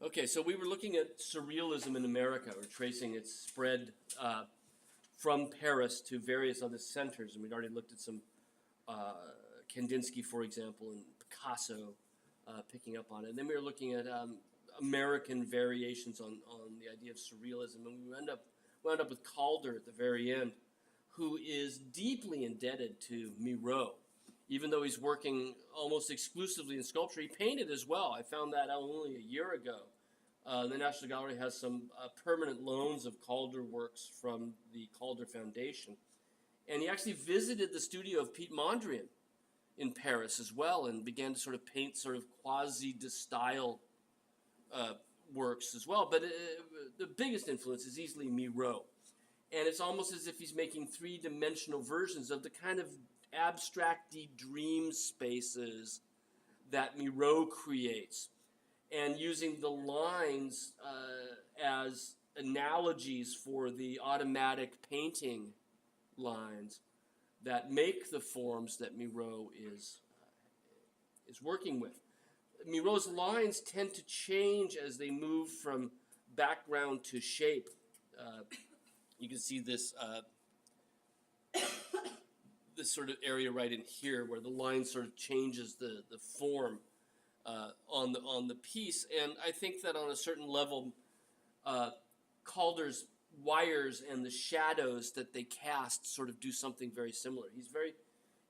Okay, so we were looking at surrealism in America, or tracing its spread from Paris to various other centers, and we'd already looked at some Kandinsky, for example, and Picasso picking up on it. And then we were looking at American variations on the idea of surrealism, and we wound up with Calder at the very end, who is deeply indebted to Miro. Even though he's working almost exclusively in sculpture, he painted as well. I found that out only a year ago. The National Gallery has some permanent loans of Calder works from the Calder Foundation. And he actually visited the studio of Piet Mondrian in Paris as well and began to sort of paint sort of quasi-de style works as well. But the biggest influence is easily Miro. And it's almost as if he's making three-dimensional versions of the kind of abstract-y dream spaces that Miro creates, and using the lines as analogies for the automatic painting lines that make the forms that Miro is working with. Miro's lines tend to change as they move from background to shape. You can see this this sort of area right in here where the line sort of changes the form on the piece. And I think that on a certain level, Calder's wires and the shadows that they cast sort of do something very similar. He's very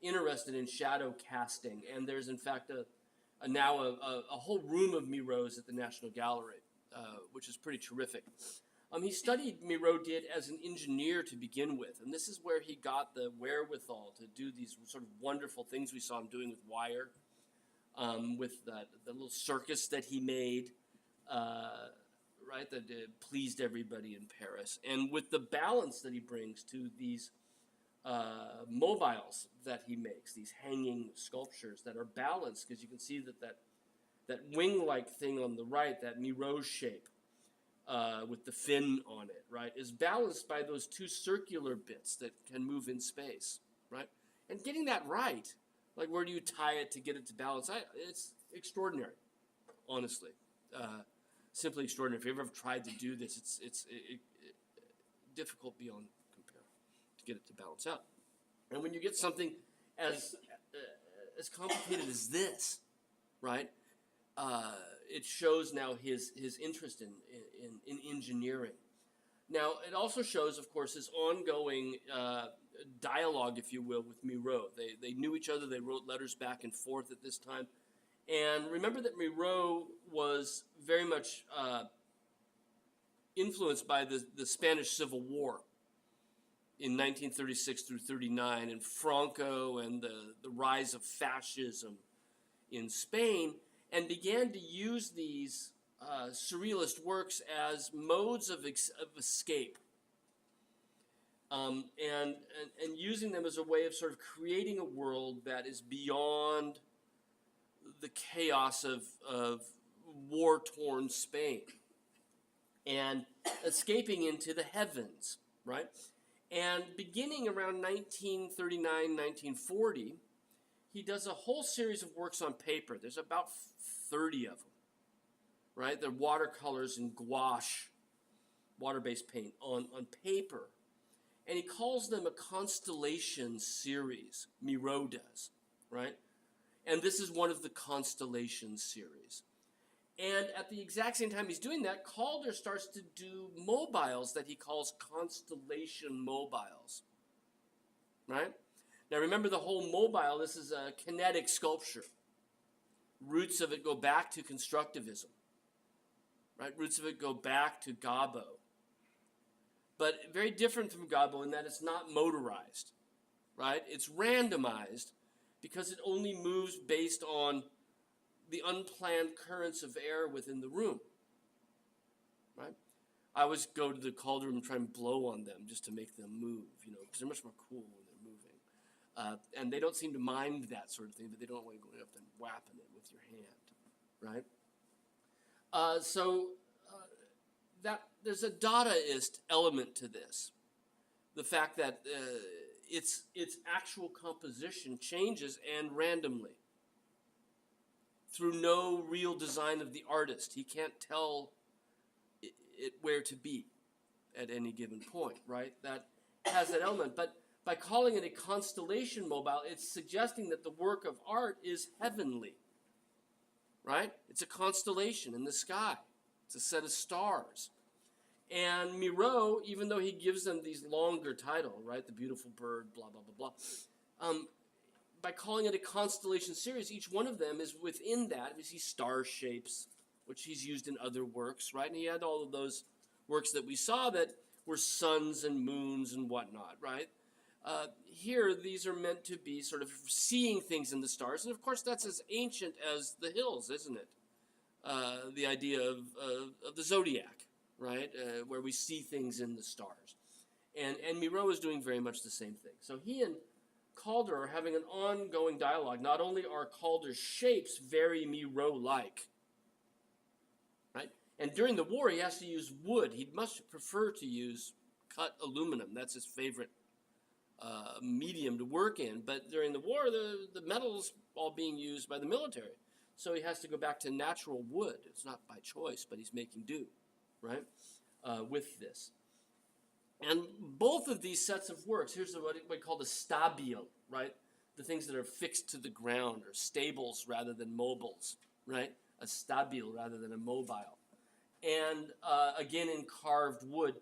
interested in shadow casting, and there's in fact now a whole room of Miros at the National Gallery, which is pretty terrific. He studied, Miro did, as an engineer to begin with, and this is where he got the wherewithal to do these sort of wonderful things we saw him doing with wire, with the little circus that he made, right, that pleased everybody in Paris, and with the balance that he brings to these mobiles that he makes, these hanging sculptures that are balanced, because you can see that wing-like thing on the right, that Miro shape, with the fin on it, right, is balanced by those two circular bits that can move in space, right? And getting that right, like where do you tie it to get it to balance? It's extraordinary, honestly. Simply extraordinary. If you've ever tried to do this, it's difficult beyond compare to get it to balance out. And when you get something as complicated as this, right? It shows now his interest in engineering. Now, it also shows, of course, his ongoing dialogue, if you will, with Miro. They knew each other. They wrote letters back and forth at this time. And remember that Miro was very much influenced by the Spanish Civil War in 1936 through 39, and Franco and the rise of fascism in Spain, and began to use these surrealist works as modes of escape, and using them as a way of sort of creating a world that is beyond the chaos of war-torn Spain and escaping into the heavens, right? And beginning around 1939, 1940, he does a whole series of works on paper. There's about 30 of them, right? They're watercolors and gouache, water-based paint on paper. And he calls them a constellation series, Miro does, right? And this is one of the constellation series. And at the exact same time he's doing that, Calder starts to do mobiles that he calls constellation mobiles, right? Now remember, the whole mobile, this is a kinetic sculpture. Roots of it go back to constructivism, right? Roots of it go back to Gabo. But very different from Gabo in that it's not motorized, right? It's randomized because it only moves based on the unplanned currents of air within the room, right? I always go to the Calder room and try and blow on them just to make them move, because they're much more cool when they're moving. And they don't seem to mind that sort of thing, but they don't want to go up and whapping it with your hand, right? That there's a Dadaist element to this. The fact that its actual composition changes and randomly. through no real design of the artist. He can't tell it where to be at any given point, right? That has that element. But by calling it a constellation mobile, it's suggesting that the work of art is heavenly, right? It's a constellation in the sky. It's a set of stars. And Miro, even though he gives them these longer title, right? The Beautiful Bird, blah, blah, blah, blah. By calling it a constellation series, each one of them is within that. We see star shapes, which he's used in other works, right? And he had all of those works that we saw that were suns and moons and whatnot, right? Here, these are meant to be sort of seeing things in the stars. And of course, that's as ancient as the hills, isn't it? The idea of the zodiac, right? Where we see things in the stars. And Miro is doing very much the same thing. So he and Calder are having an ongoing dialogue. Not only are Calder's shapes very Miro-like, right? And during the war, he has to use wood. He'd much prefer to use cut aluminum. That's his favorite medium to work in. But during the war, the metal's all being used by the military. So he has to go back to natural wood. It's not by choice, but he's making do, right, with this. And both of these sets of works, here's what we call the stabile, right? The things that are fixed to the ground, or stables rather than mobiles, right? A stabile rather than a mobile. And again, in carved wood,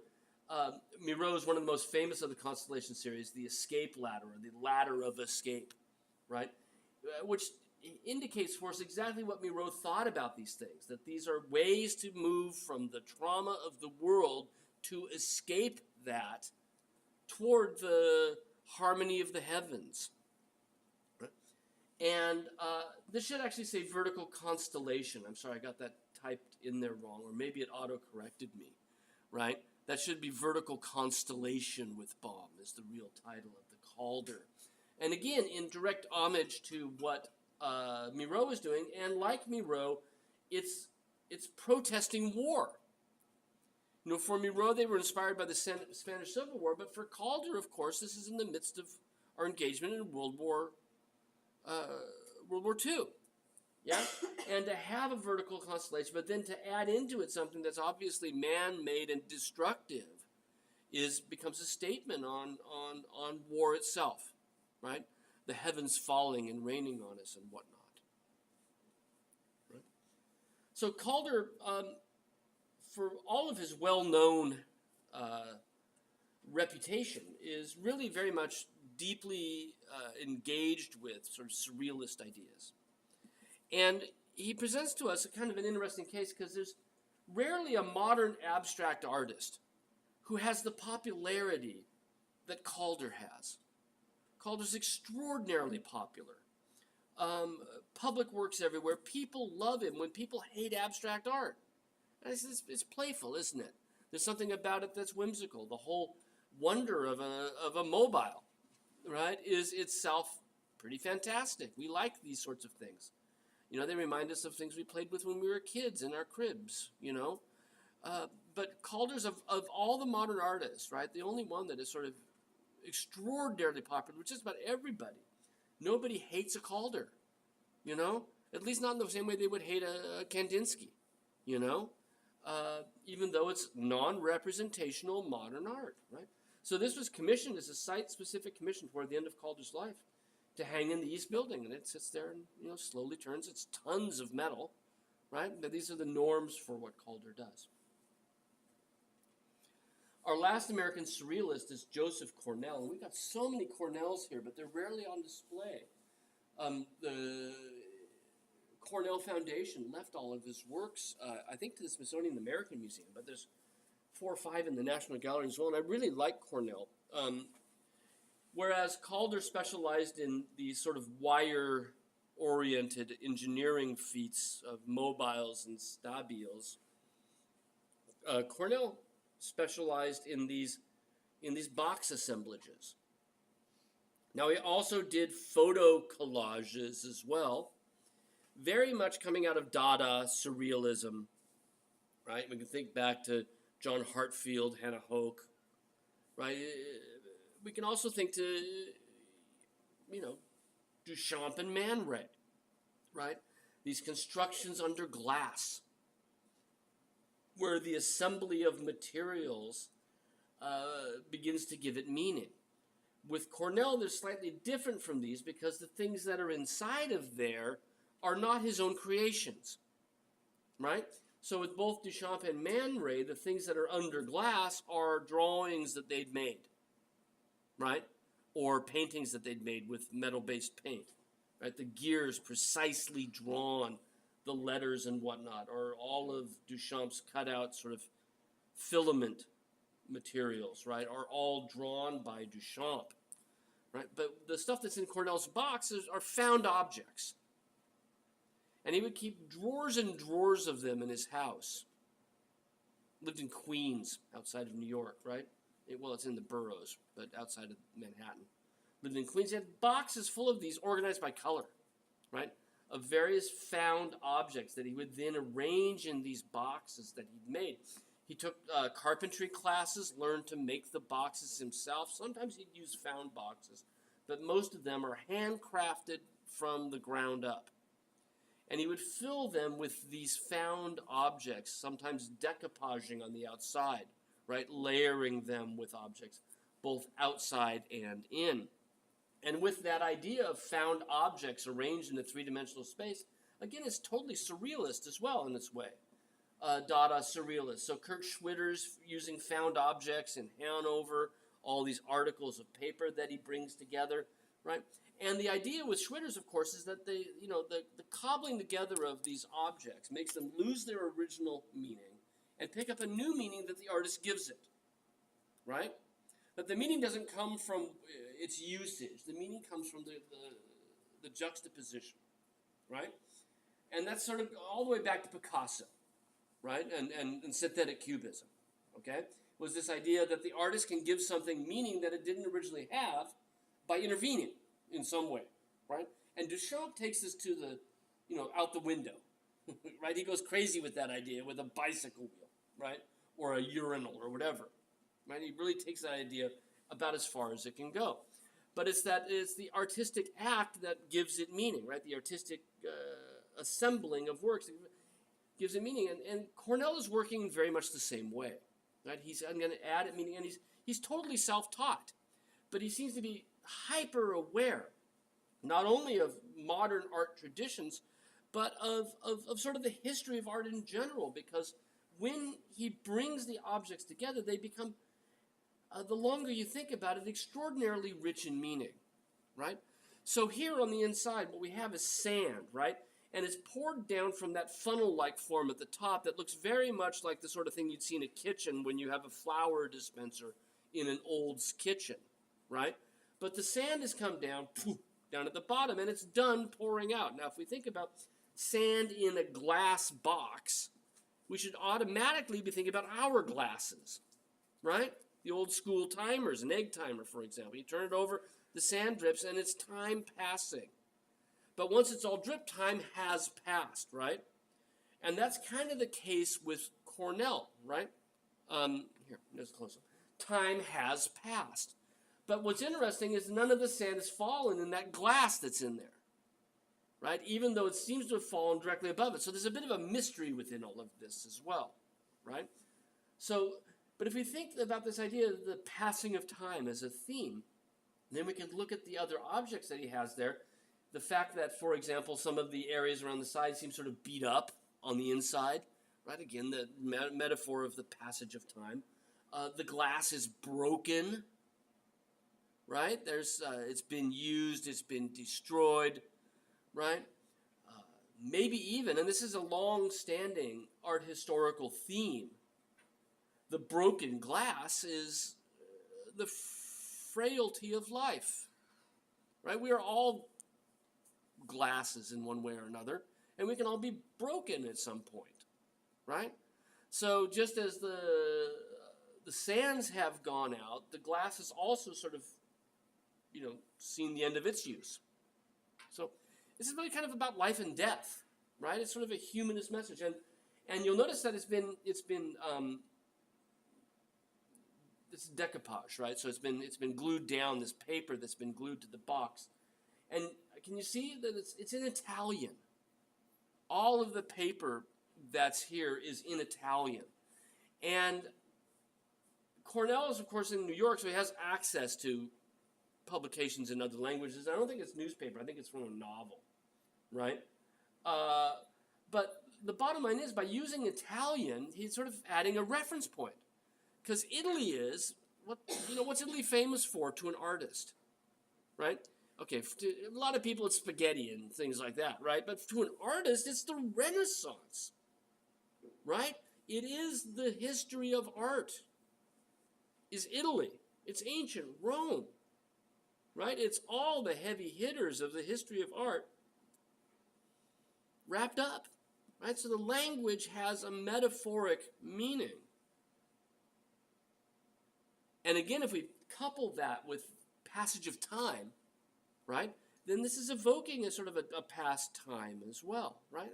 Miro is one of the most famous of the Constellation series, the escape ladder, or the ladder of escape, right? Which indicates for us exactly what Miro thought about these things, that these are ways to move from the trauma of the world to escape that toward the harmony of the heavens. And this should actually say vertical constellation. I'm sorry, I got that typed in there wrong, or maybe it auto-corrected me, right? That should be vertical constellation with bomb is the real title of the Calder. And again, in direct homage to what Miro is doing, and like Miro, it's protesting war. You know, for Miro, they were inspired by the Spanish Civil War, but for Calder, of course, this is in the midst of our engagement in World War II. Yeah? And to have a vertical constellation, but then to add into it something that's obviously man-made and destructive becomes a statement on war itself, right? The heavens falling and raining on us and whatnot. Right? So Calder, for all of his well-known reputation, is really very much deeply engaged with sort of surrealist ideas. And he presents to us a kind of an interesting case because there's rarely a modern abstract artist who has the popularity that Calder has. Calder's extraordinarily popular. Public works everywhere. People love him when people hate abstract art. And it's playful, isn't it? There's something about it that's whimsical. The whole wonder of a mobile, right, is itself pretty fantastic. We like these sorts of things. You know, they remind us of things we played with when we were kids in our cribs, you know. But Calder's, of all the modern artists, right, the only one that is sort of extraordinarily popular with just about everybody. Nobody hates a Calder, you know, at least not in the same way they would hate a Kandinsky, you know, even though it's non-representational modern art, right? So this was commissioned as a site-specific commission toward the end of Calder's life to hang in the East Building, and it sits there and, you know, slowly turns. It's tons of metal, right? But these are the norms for what Calder does. Our last American surrealist is Joseph Cornell, and we've got so many Cornells here, but they're rarely on display. The Cornell Foundation left all of his works, I think, to the Smithsonian American Museum, but there's 4 or 5 in the National Gallery as well, and I really like Cornell. Whereas Calder specialized in these sort of wire-oriented engineering feats of mobiles and stabiles, Cornell specialized in these box assemblages. Now, he also did photo collages as well, very much coming out of Dada surrealism, right? We can think back to John Hartfield, Hannah Hoke, right? We can also think to, you know, Duchamp and Man Ray, right? these constructions under glass, where the assembly of materials begins to give it meaning. With Cornell, they're slightly different from these because the things that are inside of there are not his own creations, right? So with both Duchamp and Man Ray, the things that are under glass are drawings that they'd made, right? Or paintings that they'd made with metal-based paint, right? The gears precisely drawn, the letters and whatnot, or all of Duchamp's cutout sort of filament materials, right, are all drawn by Duchamp, right? But the stuff that's in Cornell's box are found objects. And he would keep drawers and drawers of them in his house. Lived in Queens, outside of New York, right? Well, it's in the boroughs, but outside of Manhattan. Lived in Queens. He had boxes full of these organized by color, right? Of various found objects that he would then arrange in these boxes that he'd made. He took carpentry classes, learned to make the boxes himself. Sometimes he'd use found boxes, but most of them are handcrafted from the ground up. And he would fill them with these found objects, sometimes decoupaging on the outside, right? Layering them with objects, both outside and in. And with that idea of found objects arranged in a three-dimensional space, again, it's totally surrealist as well in its way. Dada surrealist. So Kurt Schwitter's using found objects in Hanover, all these articles of paper that he brings together, right? And the idea with Schwitter's, of course, is that the cobbling together of these objects makes them lose their original meaning and pick up a new meaning that the artist gives it, right? That the meaning doesn't come from its usage. The meaning comes from the juxtaposition, right? And that's sort of all the way back to Picasso, right? And synthetic cubism, okay? Was this idea that the artist can give something meaning that it didn't originally have by intervening in some way, right? And Duchamp takes this to the, out the window, right? He goes crazy with that idea with a bicycle wheel, right? Or a urinal or whatever, right? He really takes that idea about as far as it can go. But it's the artistic act that gives it meaning, right? The artistic assembling of works gives it meaning. And Cornell is working very much the same way, right? I'm going to add it meaning, and he's totally self-taught, but he seems to be hyper aware, not only of modern art traditions, but of sort of the history of art in general, because when he brings the objects together, they become, the longer you think about it, extraordinarily rich in meaning, right? So here on the inside, what we have is sand, right? And it's poured down from that funnel-like form at the top that looks very much like the sort of thing you'd see in a kitchen when you have a flower dispenser in an old kitchen, right? But the sand has come down, down at the bottom, and it's done pouring out. Now, if we think about sand in a glass box, we should automatically be thinking about hourglasses, right? The old school timers, an egg timer, for example. You turn it over, the sand drips, and it's time passing. But once it's all dripped, time has passed, right? And that's kind of the case with Cornell, right? Here, there's a close-up. Time has passed. But what's interesting is none of the sand has fallen in that glass that's in there, right? Even though it seems to have fallen directly above it. So there's a bit of a mystery within all of this as well, right? So, but if we think about this idea of the passing of time as a theme, then we can look at the other objects that he has there. The fact that, for example, some of the areas around the side seem sort of beat up on the inside, right? Again, the metaphor of the passage of time. The glass is broken, right? It's been used, it's been destroyed, right? Maybe even, and this is a long-standing art historical theme, the broken glass is the frailty of life, right? We are all glasses in one way or another, and we can all be broken at some point, right? So just as the sands have gone out, the glass has also sort of, seen the end of its use. So this is really kind of about life and death, right? It's sort of a humanist message, and you'll notice that it's been this decoupage, right? So it's been glued down, this paper that's been glued to the box, and can you see that it's in Italian, all of the paper that's here is in Italian. And Cornell is, of course, in New York, so he has access to publications in other languages. I don't think it's newspaper. I think it's from a novel, right? But the bottom line is, by using Italian, he's sort of adding a reference point. Because Italy is, what's Italy famous for to an artist, right? Okay, to a lot of people it's spaghetti and things like that, right? But to an artist, it's the Renaissance, right? It is the history of art, is Italy. It's ancient Rome, right? It's all the heavy hitters of the history of art wrapped up, right? So the language has a metaphoric meaning. And again, if we couple that with passage of time, right, then this is evoking a sort of a past time as well, right?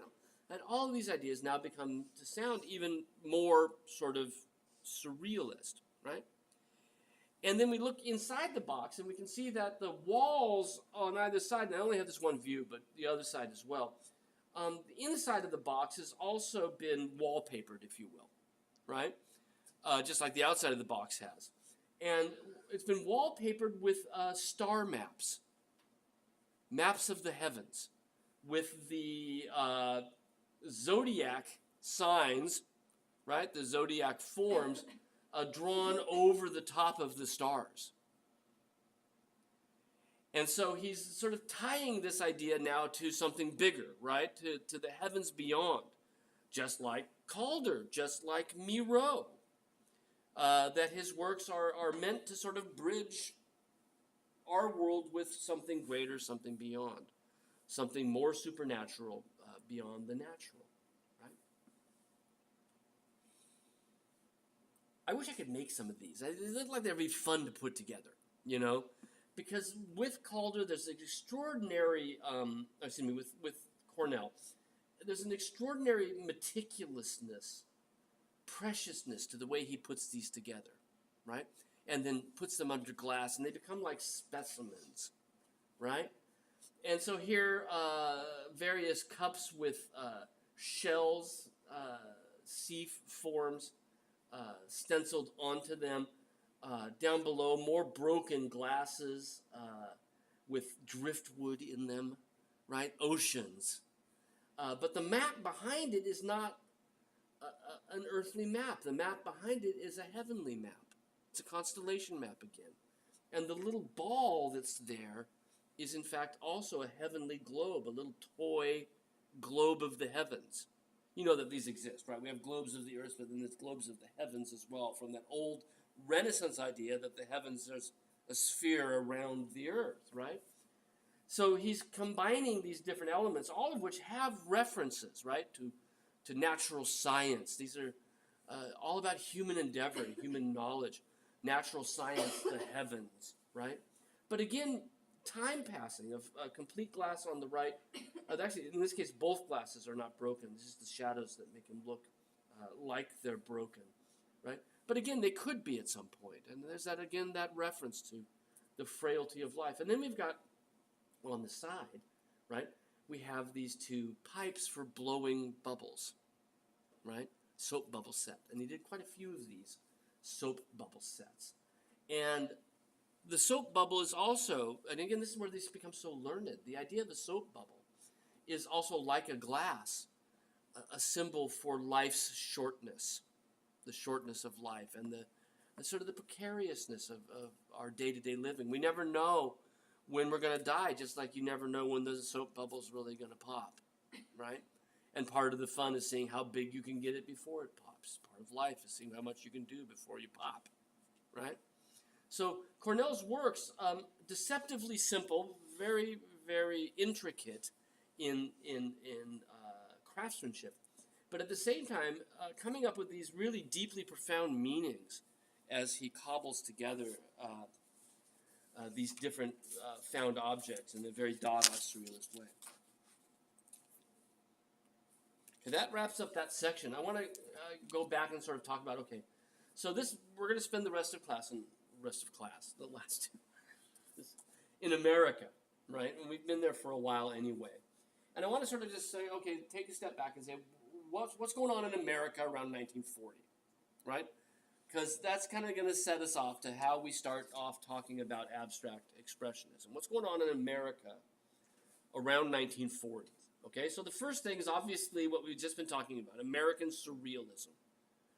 And all of these ideas now become to sound even more sort of surrealist, right? And then we look inside the box and we can see that the walls on either side, and I only have this one view, but the other side as well, the inside of the box has also been wallpapered, if you will, right? Just like the outside of the box has. And it's been wallpapered with star maps, maps of the heavens, with the zodiac signs, right? The zodiac forms drawn over the top of the stars. And so he's sort of tying this idea now to something bigger, right? To the heavens beyond, just like Calder, just like Miro. That his works are meant to sort of bridge our world with something greater, something beyond, something more supernatural beyond the natural, right? I wish I could make some of these. They look like they'd be fun to put together, because with Calder, there's an extraordinary, with Cornell, there's an extraordinary meticulousness, preciousness to the way he puts these together, right? And then puts them under glass, and they become like specimens, right? And so here, various cups with shells, sea forms stenciled onto them. Down below, more broken glasses with driftwood in them, right? Oceans. But the map behind it is not an earthly map. The map behind it is a heavenly map. It's a constellation map again. And the little ball that's there is in fact also a heavenly globe, a little toy globe of the heavens. You know that these exist, right? We have globes of the earth, but then there's globes of the heavens as well, from that old Renaissance idea that the heavens is a sphere around the earth, right? So he's combining these different elements, all of which have references, right, to natural science. These are all about human endeavor, human knowledge, natural science, the heavens, right? But again, time passing of complete glass on the right. Actually, in this case, both glasses are not broken. It's just the shadows that make them look like they're broken, right? But again, they could be at some point. And there's that reference to the frailty of life. And then we've got, well, on the side, right, we have these two pipes for blowing bubbles, right? Soap bubble set. And he did quite a few of these soap bubble sets. And the soap bubble is also, and again, this is where this becomes so learned. The idea of the soap bubble is also like a glass, a symbol for life's shortness, the shortness of life, and the sort of the precariousness of our day-to-day living. We never know when we're going to die, just like you never know when the soap bubble's really going to pop, right? And part of the fun is seeing how big you can get it before it pops. Part of life is seeing how much you can do before you pop, right? So Cornell's works, deceptively simple, very, very intricate in craftsmanship, but at the same time, coming up with these really deeply profound meanings as he cobbles together these different found objects in a very Dada surrealist way. Okay, that wraps up that section. I want to go back and sort of talk about, okay, so we're going to spend the last two, in America, right? And we've been there for a while anyway. And I want to sort of just say, okay, take a step back and say, what's going on in America around 1940, right? Because that's kind of going to set us off to how we start off talking about abstract expressionism. What's going on in America around 1940? Okay, so the first thing is obviously what we've just been talking about, American surrealism.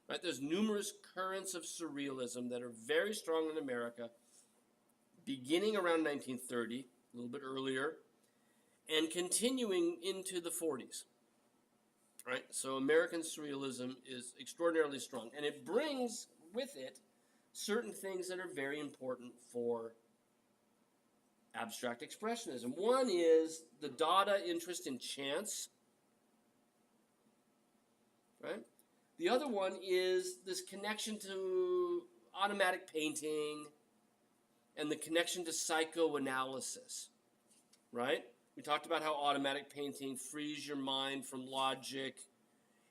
Right? There's numerous currents of surrealism that are very strong in America, beginning around 1930, a little bit earlier, and continuing into the 40s. Right? So American surrealism is extraordinarily strong, and it brings with it certain things that are very important for abstract expressionism. One is the Dada interest in chance, right? The other one is this connection to automatic painting and the connection to psychoanalysis, right? We talked about how automatic painting frees your mind from logic,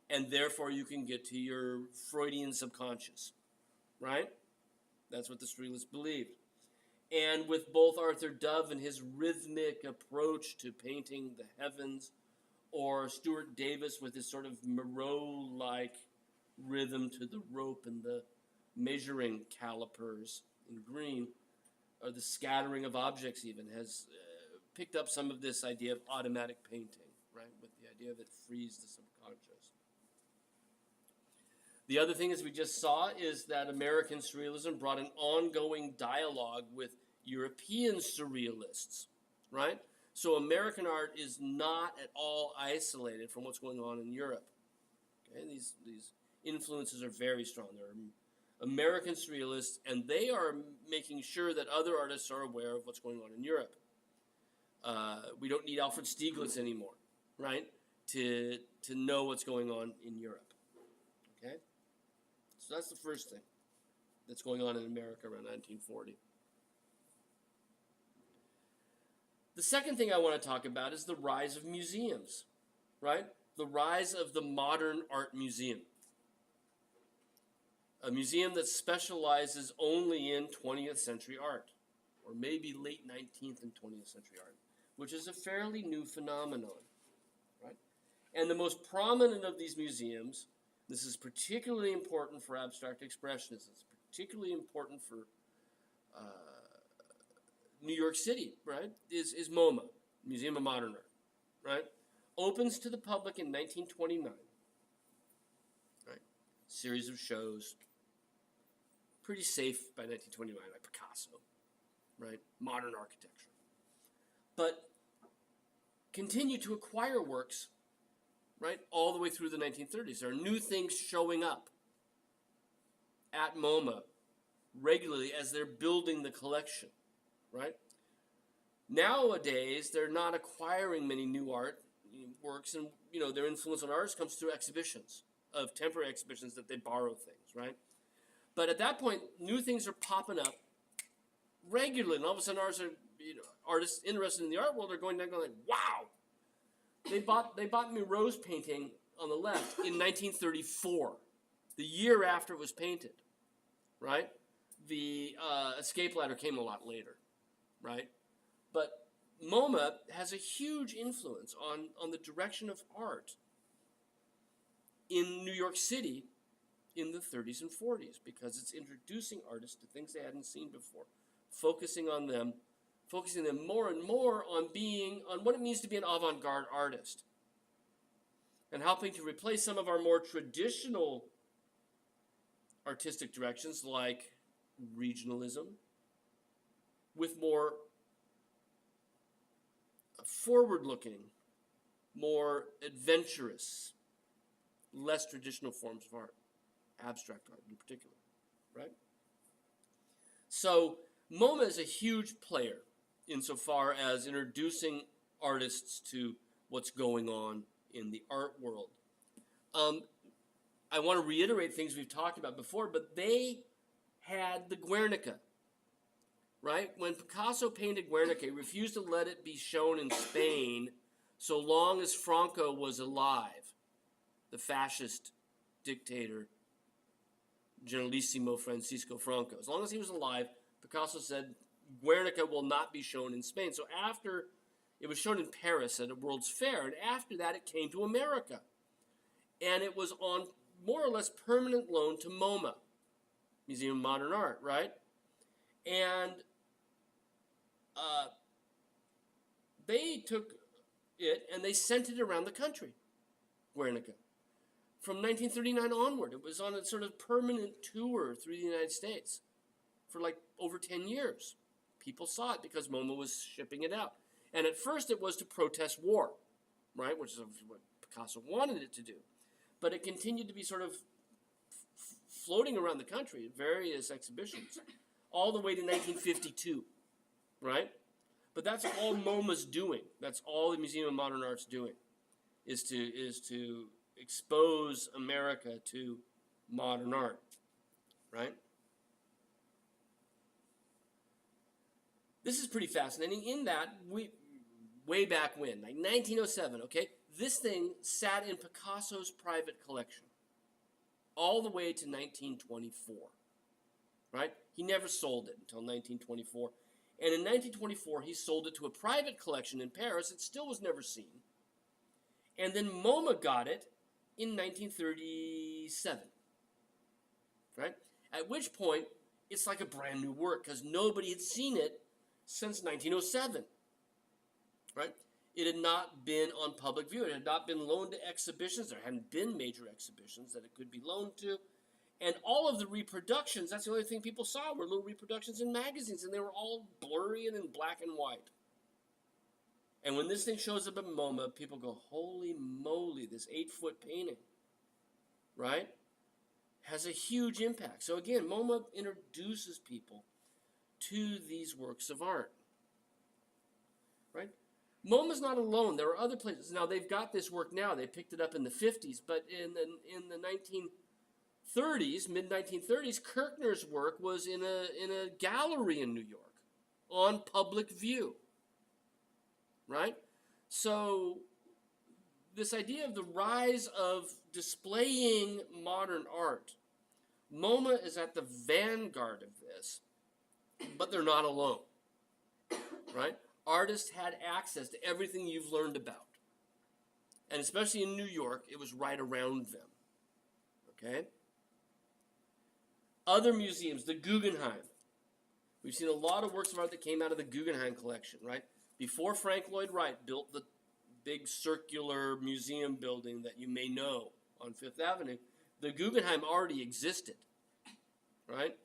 and therefore you can get to your Freudian subconscious, right? That's what the surrealists believed. And with both Arthur Dove and his rhythmic approach to painting the heavens, or Stuart Davis with his sort of Moreau-like rhythm to the rope and the measuring calipers in green, or the scattering of objects even, has picked up some of this idea of automatic painting, right, with the idea that it frees the subconscious. The other thing, as we just saw, is that American surrealism brought an ongoing dialogue with European surrealists, right? So American art is not at all isolated from what's going on in Europe. Okay? These influences are very strong. There are American surrealists, and they are making sure that other artists are aware of what's going on in Europe. We don't need Alfred Stieglitz anymore, right, to know what's going on in Europe. Okay? So that's the first thing that's going on in America around 1940. The second thing I want to talk about is the rise of museums, right? The rise of the modern art museum. A museum that specializes only in 20th century art, or maybe late 19th and 20th century art, which is a fairly new phenomenon, right? And the most prominent of these museums, this is particularly important for abstract expressionists, it's particularly important for New York City, right, is MoMA, Museum of Modern Art, right? Opens to the public in 1929, right? Series of shows, pretty safe by 1929, like Picasso, right? Modern architecture. But continue to acquire works, right, all the way through the 1930s. There are new things showing up at MoMA regularly as they're building the collection, right? Nowadays, they're not acquiring many new art works, and their influence on artists comes through exhibitions, of temporary exhibitions that they borrow things, right? But at that point, new things are popping up regularly, and all of a sudden, artists interested in the art world are going down, going like, "Wow!" They bought Murrow's painting on the left in 1934, the year after it was painted, right? The Escape Ladder came a lot later, right? But MoMA has a huge influence on the direction of art in New York City in the 30s and 40s, because it's introducing artists to things they hadn't seen before, focusing them more and more on what it means to be an avant-garde artist, and helping to replace some of our more traditional artistic directions like regionalism with more forward-looking, more adventurous, less traditional forms of art, abstract art in particular, right? So MoMA is a huge player insofar as introducing artists to what's going on in the art world. I want to reiterate things we've talked about before, but they had the Guernica, right? When Picasso painted Guernica, he refused to let it be shown in Spain so long as Franco was alive, the fascist dictator, Generalissimo Francisco Franco. As long as he was alive, Picasso said, Guernica will not be shown in Spain. So after It was shown in Paris at a World's Fair, and after that it came to America. And it was on more or less permanent loan to MoMA, Museum of Modern Art, right? And they took it and they sent it around the country, Guernica. From 1939 onward, it was on a sort of permanent tour through the United States for like over 10 years. People saw it because MoMA was shipping it out. And at first it was to protest war, right, which is what Picasso wanted it to do. But it continued to be sort of floating around the country at various exhibitions, all the way to 1952, right? But that's all MoMA's doing. That's all the Museum of Modern Art's doing, is to expose America to modern art, right? This is pretty fascinating in that way back when, like 1907, okay, this thing sat in Picasso's private collection all the way to 1924, right? He never sold it until 1924. And in 1924, he sold it to a private collection in Paris. It still was never seen. And then MoMA got it in 1937, right? At which point, it's like a brand new work because nobody had seen it since 1907, right? It had not been on public view. It had not been loaned to exhibitions. There hadn't been major exhibitions that it could be loaned to. And all of the reproductions, that's the only thing people saw, were little reproductions in magazines, and they were all blurry and in black and white. And when this thing shows up at MoMA, people go, holy moly, this 8-foot painting, right, has a huge impact. So again, MoMA introduces people to these works of art, right? MoMA's not alone. There are other places. Now, they've got this work now. They picked it up in the 50s, but in the 1930s, mid-1930s, Kirchner's work was in a gallery in New York on public view, right? So this idea of the rise of displaying modern art, MoMA is at the vanguard of this, but they're not alone, right? Artists had access to everything you've learned about. And especially in New York, it was right around them, okay? Other museums, the Guggenheim. We've seen a lot of works of art that came out of the Guggenheim collection, right? Before Frank Lloyd Wright built the big circular museum building that you may know on Fifth Avenue, the Guggenheim already existed, right?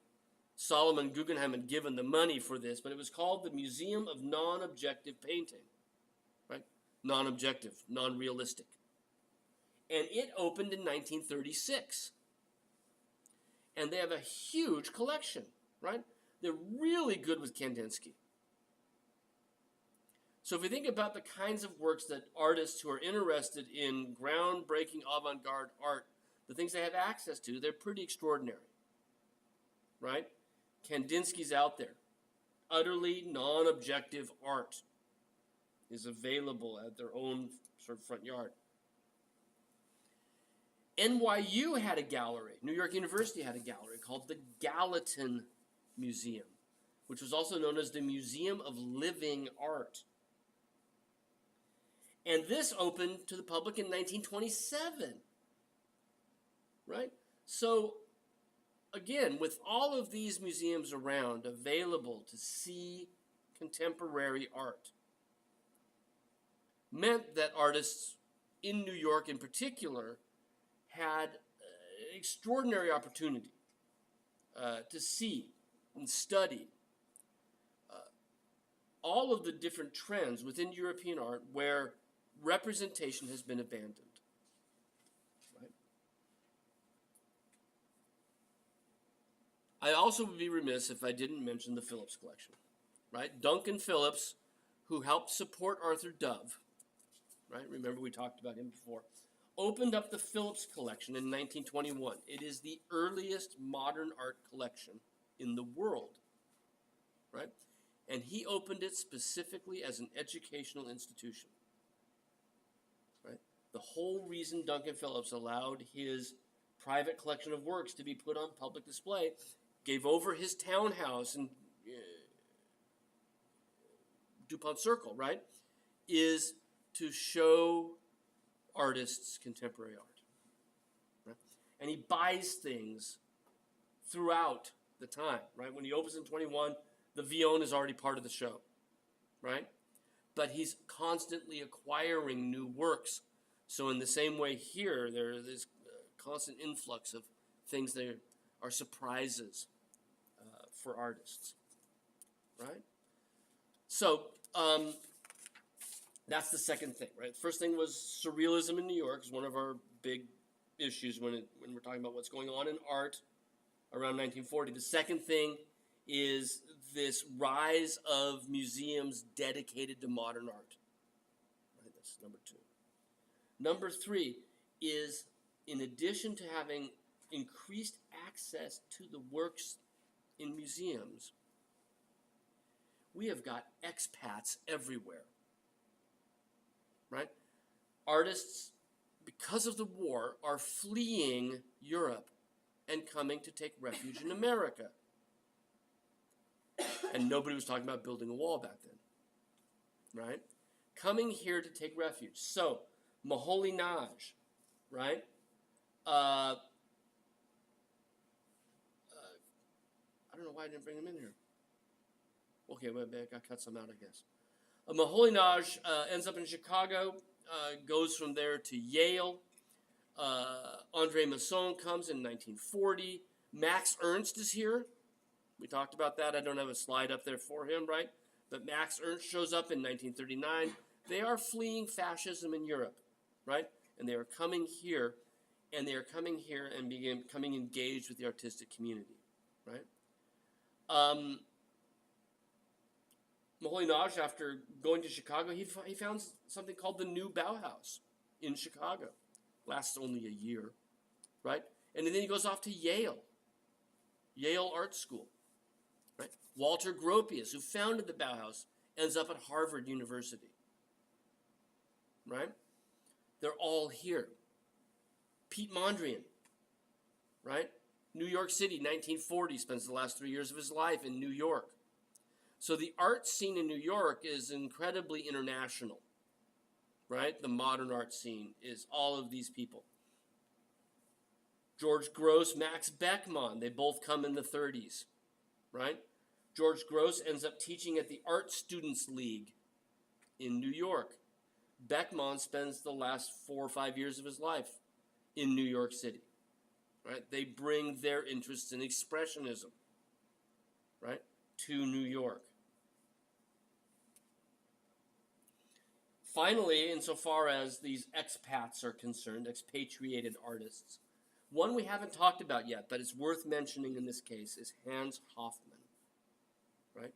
Solomon Guggenheim had given the money for this, but it was called the Museum of Non-Objective Painting, right? Non-objective, non-realistic. And it opened in 1936. And they have a huge collection, right? They're really good with Kandinsky. So if you think about the kinds of works that artists who are interested in groundbreaking avant-garde art, the things they have access to, they're pretty extraordinary, right? Kandinsky's out there. Utterly non-objective art is available at their own sort of front yard. NYU had a gallery. New York University had a gallery called the Gallatin Museum, which was also known as the Museum of Living Art. And this opened to the public in 1927, right? So, again, with all of these museums around available to see contemporary art, meant that artists in New York in particular had an extraordinary opportunity to see and study all of the different trends within European art where representation has been abandoned. Right? I also would be remiss if I didn't mention the Phillips collection. Right? Duncan Phillips, who helped support Arthur Dove, right? Remember we talked about him before, opened up the Phillips collection in 1921. It is the earliest modern art collection in the world, right? And he opened it specifically as an educational institution, right? The whole reason Duncan Phillips allowed his private collection of works to be put on public display, gave over his townhouse in DuPont Circle, right? is to show artists contemporary art. Right? And he buys things throughout the time, right? When he opens in 21, the Vion is already part of the show, right? But he's constantly acquiring new works. So in the same way here, there is this constant influx of things that are surprises for artists, right? So that's the second thing, right? The first thing was surrealism in New York is one of our big issues when we're talking about what's going on in art around 1940. The second thing is this rise of museums dedicated to modern art. Right? That's number two. Number three is, in addition to having increased access to the works in museums, we have got expats everywhere. Right? Artists, because of the war, are fleeing Europe and coming to take refuge in America. And nobody was talking about building a wall back then, right? Coming here to take refuge. So, Moholy-Nagy, right? I don't know why I didn't bring him in here. Okay, well, I cut some out, I guess. Moholy-Nagy ends up in Chicago, goes from there to Yale. André Masson comes in 1940. Max Ernst is here. We talked about that. I don't have a slide up there for him, right? But Max Ernst shows up in 1939. They are fleeing fascism in Europe, right? And they are coming here, and becoming engaged with the artistic community, right? Moholy-Nagy, after going to Chicago, he found something called the New Bauhaus in Chicago. Lasts only a year, right? And then he goes off to Yale Art School, right? Walter Gropius, who founded the Bauhaus, ends up at Harvard University, right? They're all here. Pete Mondrian, right? New York City, 1940, spends the last 3 years of his life in New York. So the art scene in New York is incredibly international, right? The modern art scene is all of these people. George Gross, Max Beckmann, they both come in the 30s, right? George Gross ends up teaching at the Art Students League in New York. Beckmann spends the last 4 or 5 years of his life in New York City, right? They bring their interests in expressionism, right, to New York. Finally, insofar as these expats are concerned, expatriated artists, one we haven't talked about yet, but it's worth mentioning in this case, is Hans Hofmann, right?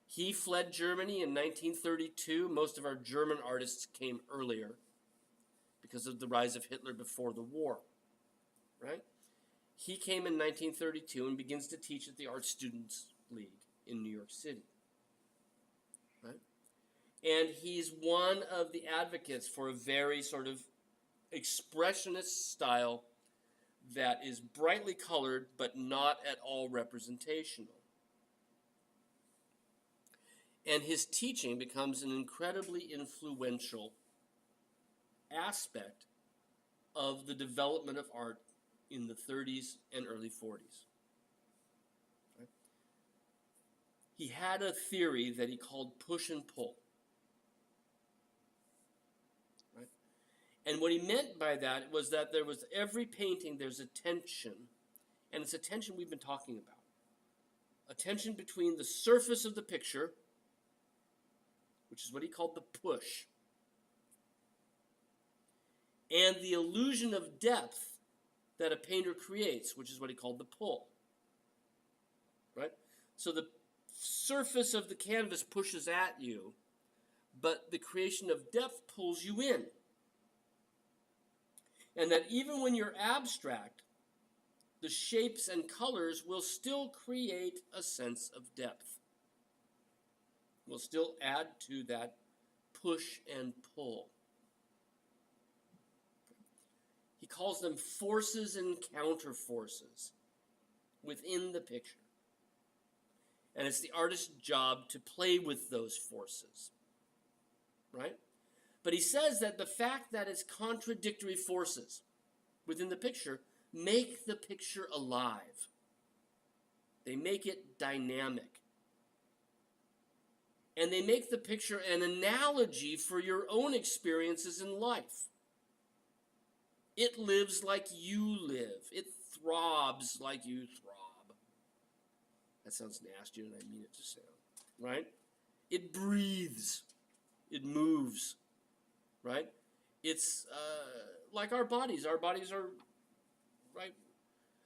He fled Germany in 1932. Most of our German artists came earlier because of the rise of Hitler before the war, right? He came in 1932 and begins to teach at the Art Students League in New York City, right? And he's one of the advocates for a very sort of expressionist style that is brightly colored but not at all representational. And his teaching becomes an incredibly influential aspect of the development of art in the 30s and early 40s. Right? He had a theory that he called push and pull. And what he meant by that was that there was every painting, there's a tension, and it's a tension we've been talking about. A tension between the surface of the picture, which is what he called the push, and the illusion of depth that a painter creates, which is what he called the pull. Right? So the surface of the canvas pushes at you, but the creation of depth pulls you in. And that even when you're abstract, the shapes and colors will still create a sense of depth. Will still add to that push and pull. He calls them forces and counterforces within the picture. And it's the artist's job to play with those forces. right? But he says that the fact that it's contradictory forces within the picture make the picture alive. They make it dynamic. And they make the picture an analogy for your own experiences in life. It lives like you live. It throbs like you throb. That sounds nastier than I mean it to sound, right? It breathes. It moves, right? It's like our bodies. Our bodies are, right,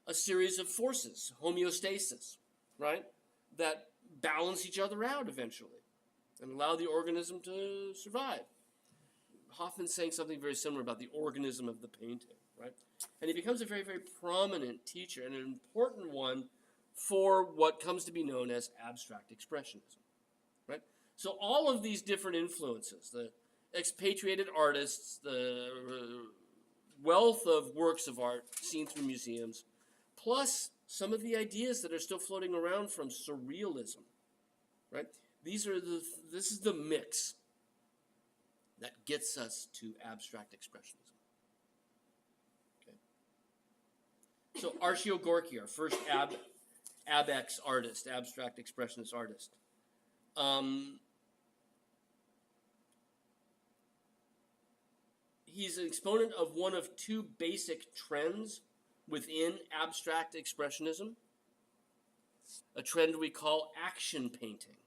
a series of forces, homeostasis, right, that balance each other out eventually and allow the organism to survive. Hoffman's saying something very similar about the organism of the painting, right? And he becomes a very, very prominent teacher and an important one for what comes to be known as abstract expressionism, right? So all of these different influences, the expatriated artists, the wealth of works of art seen through museums, plus some of the ideas that are still floating around from surrealism, right? This is the mix that gets us to abstract expressionism. Okay. So Arshio Gorky, our first ABEX artist, abstract expressionist artist. He's an exponent of one of two basic trends within abstract expressionism. A trend we call action painting.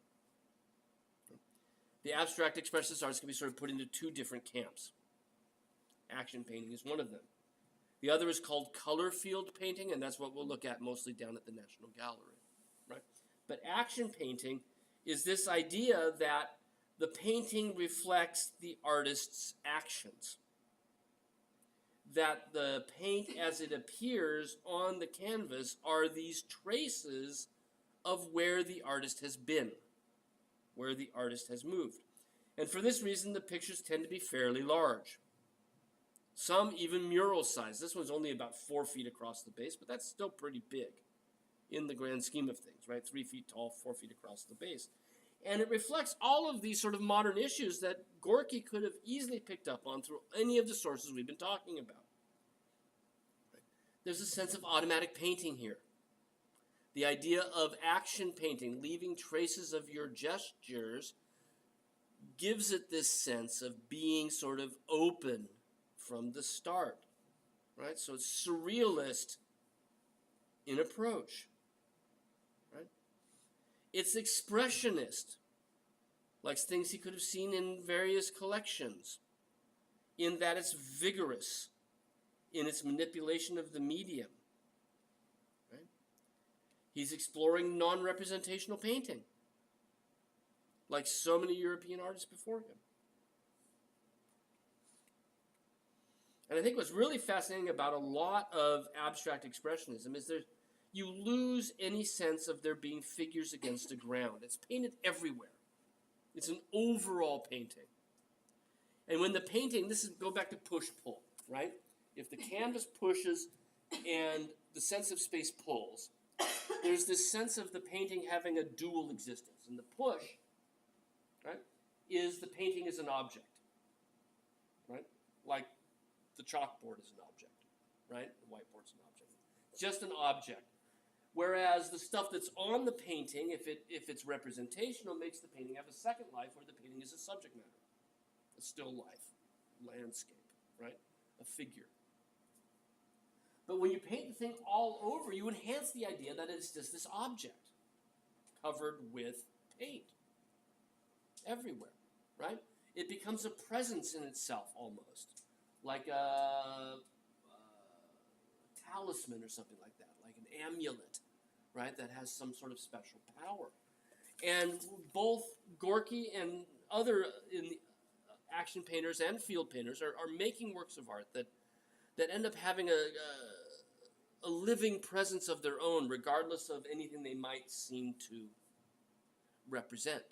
The abstract expressionist artists can be sort of put into two different camps. Action painting is one of them. The other is called color field painting, and that's what we'll look at mostly down at the National Gallery, right? But action painting is this idea that the painting reflects the artist's actions. That the paint as it appears on the canvas are these traces of where the artist has been, where the artist has moved. And for this reason, the pictures tend to be fairly large. Some even mural size. This one's only about 4 feet across the base, but that's still pretty big in the grand scheme of things, right? 3 feet tall, 4 feet across the base. And it reflects all of these sort of modern issues that Gorky could have easily picked up on through any of the sources we've been talking about. There's a sense of automatic painting here. The idea of action painting, leaving traces of your gestures, gives it this sense of being sort of open from the start, right? So it's surrealist in approach, right? It's expressionist, like things he could have seen in various collections, in that it's vigorous in its manipulation of the medium, right? He's exploring non-representational painting, like so many European artists before him. And I think what's really fascinating about a lot of abstract expressionism is you lose any sense of there being figures against the ground. It's painted everywhere. It's an overall painting. And when the painting, go back to push-pull, right? If the canvas pushes and the sense of space pulls, there's this sense of the painting having a dual existence. And the push, right, is the painting is an object, right? Like the chalkboard is an object, right? The whiteboard's an object. It's just an object. Whereas the stuff that's on the painting, if it's representational, makes the painting have a second life where the painting is a subject matter, a still life, landscape, right? A figure. But when you paint the thing all over, you enhance the idea that it's just this object covered with paint everywhere, right? It becomes a presence in itself almost, like a talisman or something like that, like an amulet, right, that has some sort of special power. And both Gorky and other action painters and field painters are making works of art that end up having a living presence of their own, regardless of anything they might seem to represent.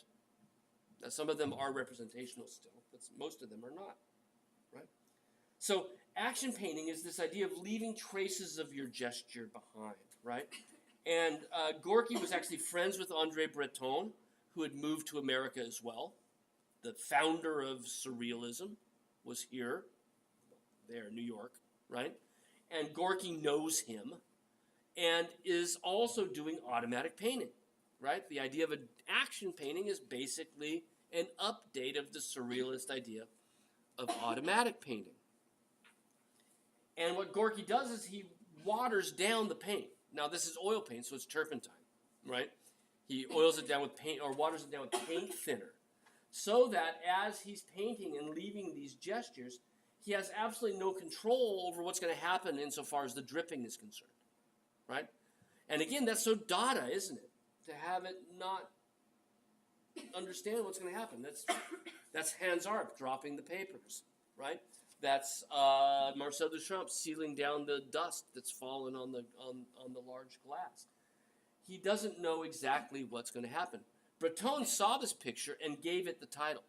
Now, some of them are representational still, but most of them are not, right? So action painting is this idea of leaving traces of your gesture behind, right? And Gorky was actually friends with André Breton, who had moved to America as well. the founder of Surrealism, was here, there, New York, right? And Gorky knows him and is also doing automatic painting, right? The idea of an action painting is basically an update of the Surrealist idea of automatic painting. And what Gorky does is he waters down the paint. Now, this is oil paint, so it's turpentine, right? He oils it down with paint, or waters it down with paint thinner, so that as he's painting and leaving these gestures, he has absolutely no control over what's going to happen insofar as the dripping is concerned, right? And again, that's so Dada, isn't it? To have it not understand what's going to happen. That's Hans Arp dropping the papers, right? That's Marcel Duchamp sealing down the dust that's fallen on the large glass. He doesn't know exactly what's going to happen. Breton saw this picture and gave it the title,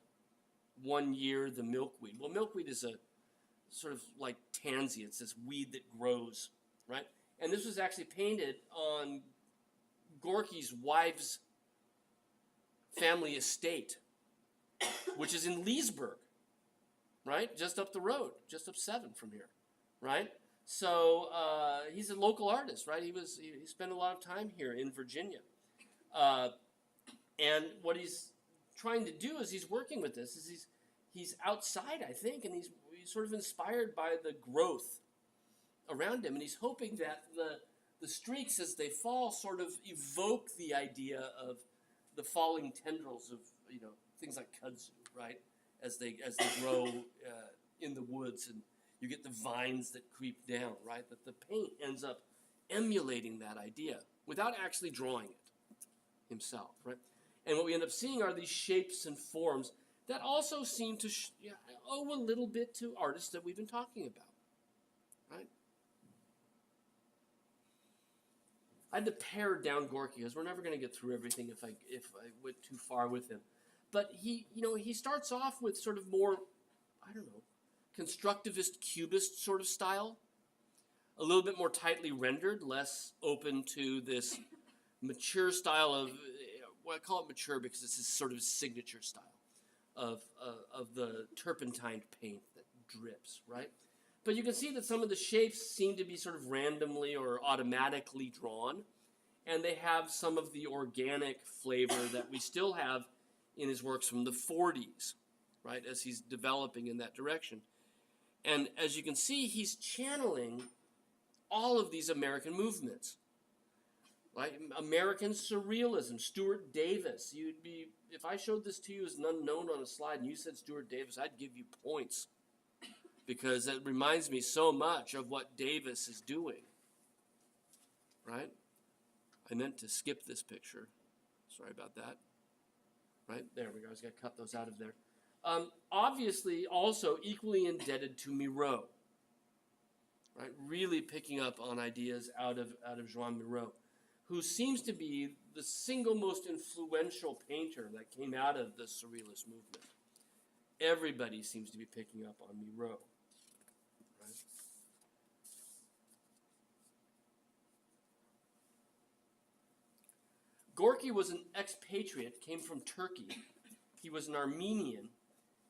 One Year the Milkweed. Well, milkweed is a sort of like tansy. It's this weed that grows, right? And this was actually painted on Gorky's wife's family estate, which is in Leesburg, right? Just up the road, just up 7 from here, right? So he's a local artist, right? He spent a lot of time here in Virginia. And what he's trying to do is he's working with this, is he's outside, I think, and he's sort of inspired by the growth around him, and he's hoping that the streaks as they fall sort of evoke the idea of the falling tendrils of, things like kudzu, right? As they grow in the woods, and you get the vines that creep down, right? That the paint ends up emulating that idea without actually drawing it himself, right? And what we end up seeing are these shapes and forms that also seem to owe a little bit to artists that we've been talking about, right? I had to pare down Gorky because we're never going to get through everything if I went too far with him. But he starts off with sort of more, constructivist cubist sort of style, a little bit more tightly rendered, less open to this mature style of, I call it mature because it's his sort of signature style of the turpentine paint that drips, right? But you can see that some of the shapes seem to be sort of randomly or automatically drawn, and they have some of the organic flavor that we still have in his works from the 40s, right, as he's developing in that direction. And as you can see, he's channeling all of these American movements, right? American Surrealism, Stuart Davis. If I showed this to you as an unknown on a slide and you said Stuart Davis, I'd give you points, because it reminds me so much of what Davis is doing, right? I meant to skip this picture. Sorry about that. Right, there we go. I was going to cut those out of there. Obviously, also equally indebted to Miro, right? Really picking up on ideas out of Joan Miro, who seems to be the single most influential painter that came out of the Surrealist movement. Everybody seems to be picking up on Miro. Right? Gorky was an expatriate, came from Turkey. He was an Armenian,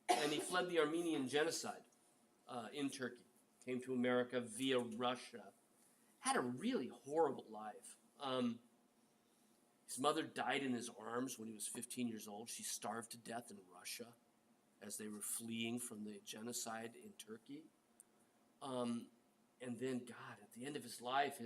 and he fled the Armenian genocide in Turkey. Came to America via Russia. Had a really horrible life. His mother died in his arms when he was 15 years old. She starved to death in Russia as they were fleeing from the genocide in Turkey. And then, God, at the end of his life,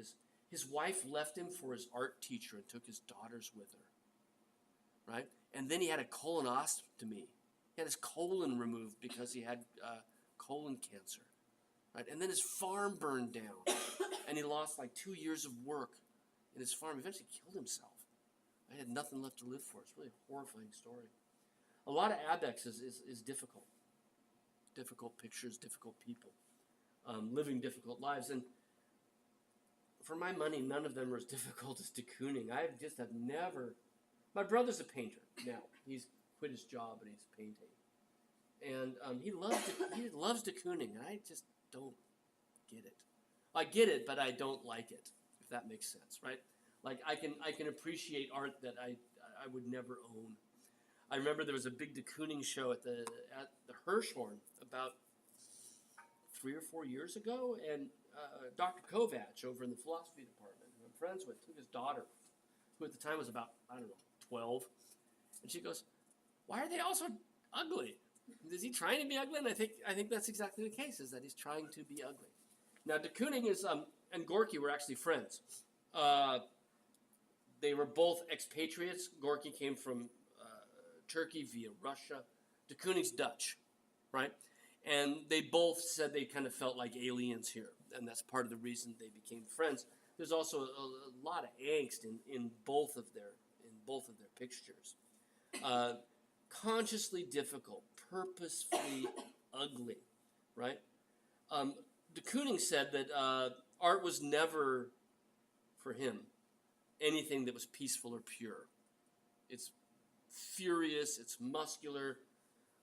his wife left him for his art teacher and took his daughters with her, right? And then he had a colonoscopy. He had his colon removed because he had colon cancer, right? And then his farm burned down, and he lost like 2 years of work in his farm. He eventually killed himself. I had nothing left to live for. It's really a horrifying story. A lot of Abex is difficult. Difficult pictures, difficult people, living difficult lives. And for my money, none of them are as difficult as de Kooning. I just have never... My brother's a painter now. He's quit his job and he's painting. And he loves de Kooning, and I just don't get it. I get it, but I don't like it, if that makes sense, right? Like, I can appreciate art that I would never own. I remember there was a big de Kooning show at the Hirshhorn about 3 or 4 years ago, and Dr. Kovacs over in the philosophy department, who I'm friends with, took his daughter, who at the time was about, I don't know, 12, and she goes, "Why are they all so ugly? Is he trying to be ugly?" And I think that's exactly the case, is that he's trying to be ugly. Now, de Kooning and Gorky were actually friends. They were both expatriates. Gorky came from Turkey via Russia. De Kooning's Dutch, right? And they both said they kind of felt like aliens here, and that's part of the reason they became friends. There's also a lot of angst in both of their pictures. Consciously difficult, purposefully ugly, right? De Kooning said that art was never, for him, anything that was peaceful or pure. It's furious, it's muscular.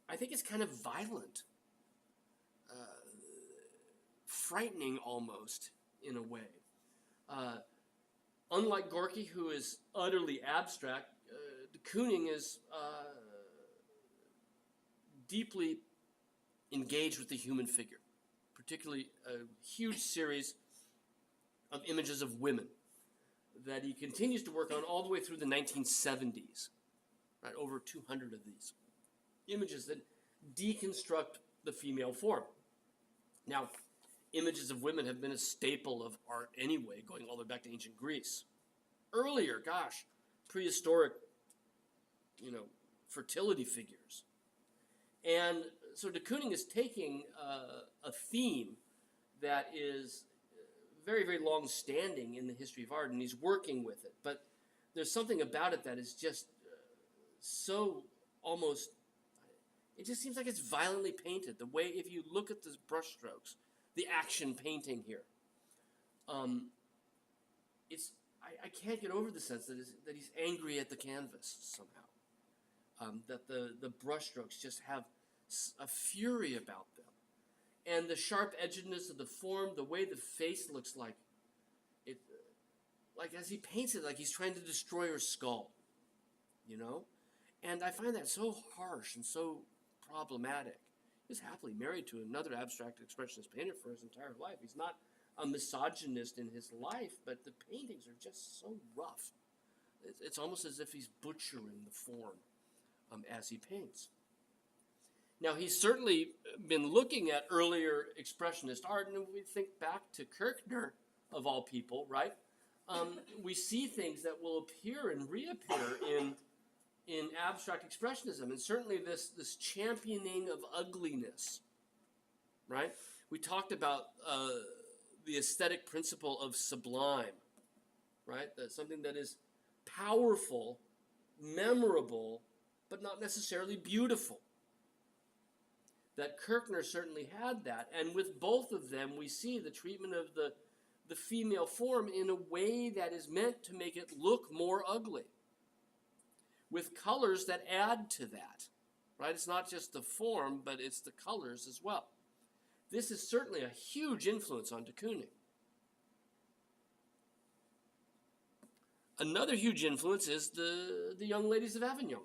I think it's kind of violent, frightening almost, in a way. Unlike Gorky, who is utterly abstract, de Kooning is deeply engaged with the human figure, particularly a huge series of images of women that he continues to work on all the way through the 1970s, right? Over 200 of these images that deconstruct the female form. Now, images of women have been a staple of art anyway, going all the way back to ancient Greece. Earlier, prehistoric, fertility figures. And so de Kooning is taking a theme that is very, very long-standing in the history of art, and he's working with it. But there's something about it that is just so almost, it just seems like it's violently painted. The way, if you look at the brushstrokes, the action painting here, I can't get over the sense that he's angry at the canvas somehow. That the brushstrokes just have a fury about them. And the sharp edgedness of the form, the way the face looks like it, like as he paints it, like he's trying to destroy her skull, And I find that so harsh and so problematic. He's happily married to another abstract expressionist painter for his entire life. He's not a misogynist in his life, but the paintings are just so rough. It's almost as if he's butchering the form as he paints. Now, he's certainly been looking at earlier expressionist art, and if we think back to Kirchner, of all people, right? We see things that will appear and reappear in abstract expressionism, and certainly this championing of ugliness, right? We talked about the aesthetic principle of sublime, right? That's something that is powerful, memorable, but not necessarily beautiful. That Kirchner certainly had that, and with both of them, we see the treatment of the female form in a way that is meant to make it look more ugly, with colors that add to that, right? It's not just the form, but it's the colors as well. This is certainly a huge influence on de Kooning. Another huge influence is the Young Ladies of Avignon,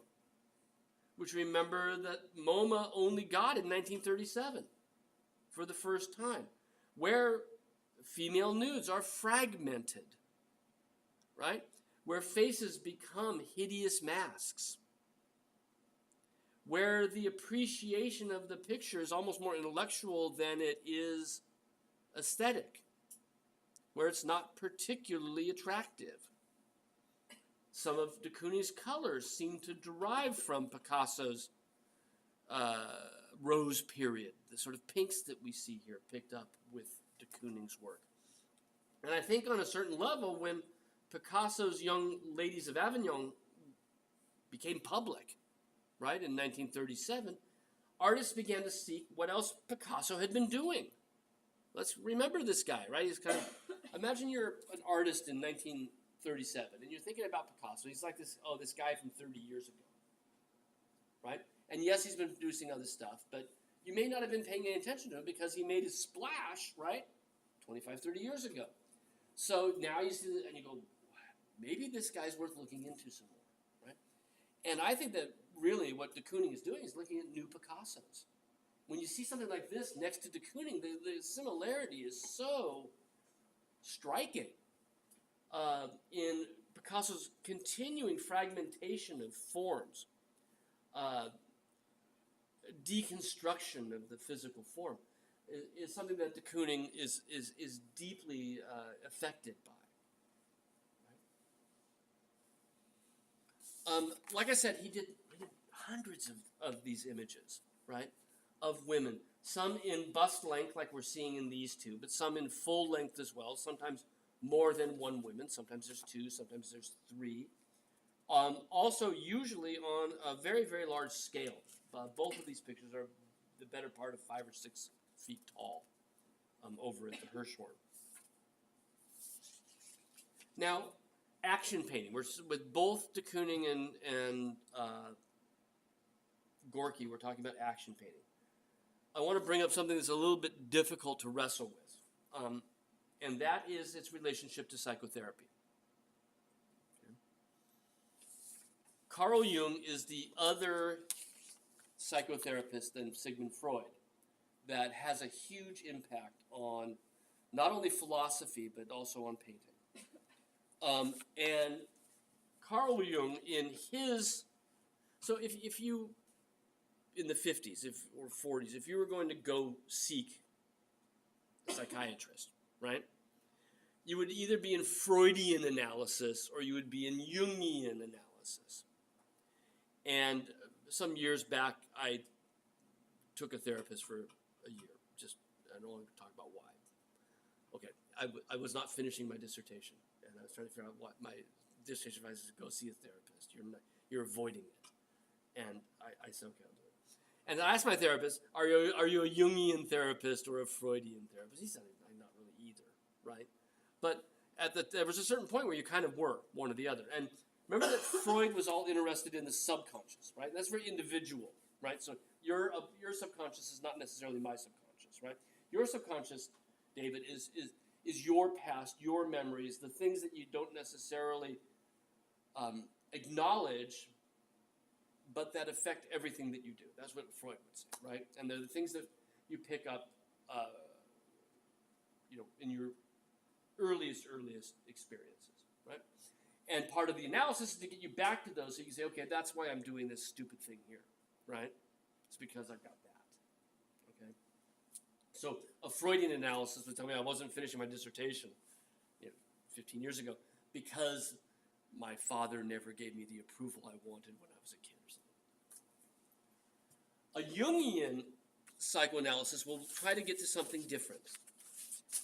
which remember that MoMA only got in 1937 for the first time, where female nudes are fragmented, right? Where faces become hideous masks, where the appreciation of the picture is almost more intellectual than it is aesthetic, where it's not particularly attractive. Some of de Kooning's colors seem to derive from Picasso's Rose period, the sort of pinks that we see here picked up with de Kooning's work. And I think on a certain level, when Picasso's Young Ladies of Avignon became public, right, in 1937, artists began to seek what else Picasso had been doing. Let's remember this guy, right? He's kind of, imagine you're an artist in 1937, and you're thinking about Picasso. He's like this guy from 30 years ago, right? And yes, he's been producing other stuff, but you may not have been paying any attention to him because he made his splash, right, 25, 30 years ago. So now you see, and you go, maybe this guy's worth looking into some more, right? And I think that really what de Kooning is doing is looking at new Picassos. When you see something like this next to de Kooning, the similarity is so striking in Picasso's continuing fragmentation of forms, deconstruction of the physical form, is something that de Kooning is deeply affected by. Like I said, he did hundreds of these images, right, of women. Some in bust length, like we're seeing in these two, but some in full length as well. Sometimes more than one woman. Sometimes there's two. Sometimes there's three. Also, usually on a very, very large scale. Both of these pictures are the better part of 5 or 6 feet tall over at the Hirshhorn. Now, action painting. We're with both de Kooning and Gorky. We're talking about action painting. I want to bring up something that's a little bit difficult to wrestle with, and that is its relationship to psychotherapy. Okay. Carl Jung is the other psychotherapist than Sigmund Freud that has a huge impact on not only philosophy but also on painting. And Carl Jung, in his, so if you, in the 50s or 40s, if you were going to go seek a psychiatrist, right, you would either be in Freudian analysis or you would be in Jungian analysis. And some years back, I took a therapist for a year. Just, I don't want to talk about why. Okay, I was not finishing my dissertation, and I was trying to figure out what my dissertation advice is: go see a therapist. You're avoiding it. And I said, okay, I'll do it. And I asked my therapist, are you a Jungian therapist or a Freudian therapist? He said, I'm not really either, right? But there was a certain point where you kind of were one or the other. And remember that Freud was all interested in the subconscious, right? That's very individual, right? So your subconscious is not necessarily my subconscious, right? Your subconscious, David, is your past, your memories, the things that you don't necessarily acknowledge, but that affect everything that you do. That's what Freud would say, right? And they're the things that you pick up, in your earliest experiences, right? And part of the analysis is to get you back to those so you can say, okay, that's why I'm doing this stupid thing here, right? It's because I've got that, okay? So a Freudian analysis would tell me I wasn't finishing my dissertation 15 years ago because my father never gave me the approval I wanted when I was a kid or something. A Jungian psychoanalysis will try to get to something different,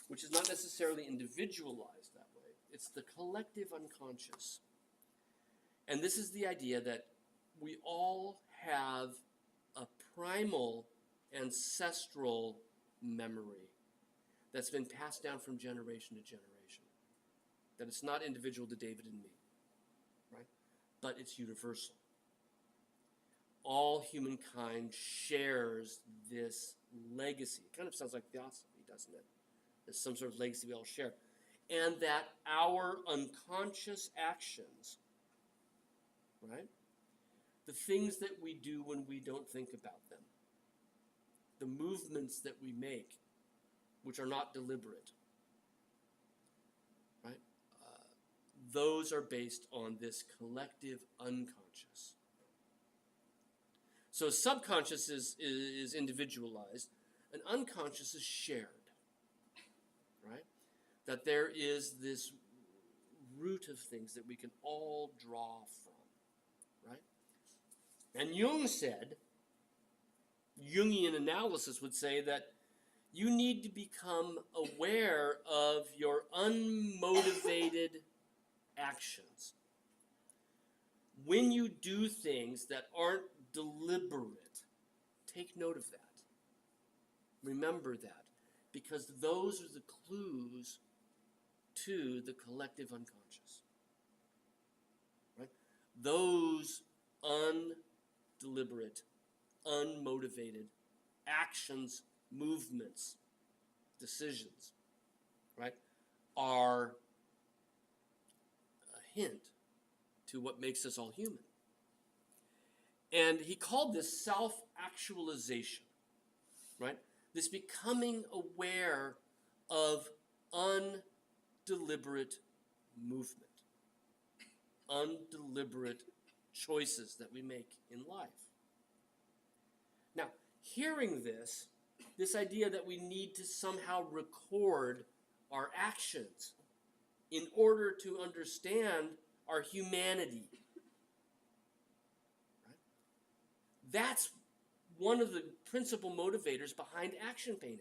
which is not necessarily individualized that way. It's the collective unconscious. And this is the idea that we all have a primal ancestral memory that's been passed down from generation to generation. That it's not individual to David and me, right? But it's universal. All humankind shares this legacy. It kind of sounds like theosophy, doesn't it? There's some sort of legacy we all share. And that our unconscious actions, right? The things that we do when we don't think about them, the movements that we make, which are not deliberate, right? Those are based on this collective unconscious. So subconscious is individualized, and unconscious is shared, right? That there is this root of things that we can all draw from, right? And Jung said, Jungian analysis would say that you need to become aware of your unmotivated actions. When you do things that aren't deliberate, take note of that. Remember that, because those are the clues to the collective unconscious. Right? Those undeliberate, unmotivated actions, movements, decisions, right, are a hint to what makes us all human. And he called this self-actualization, right? This becoming aware of undeliberate movement, undeliberate choices that we make in life. Now, hearing this idea that we need to somehow record our actions in order to understand our humanity, right? That's one of the principal motivators behind action painting.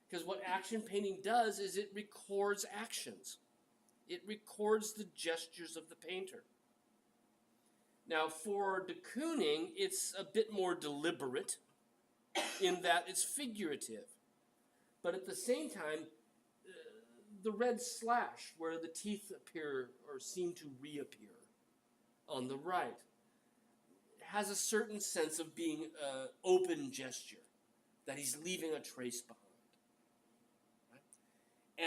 Because what action painting does is it records actions. It records the gestures of the painter. Now, for de Kooning, it's a bit more deliberate in that it's figurative. But at the same time, the red slash where the teeth appear or seem to reappear on the right has a certain sense of being an open gesture, that he's leaving a trace behind. Right?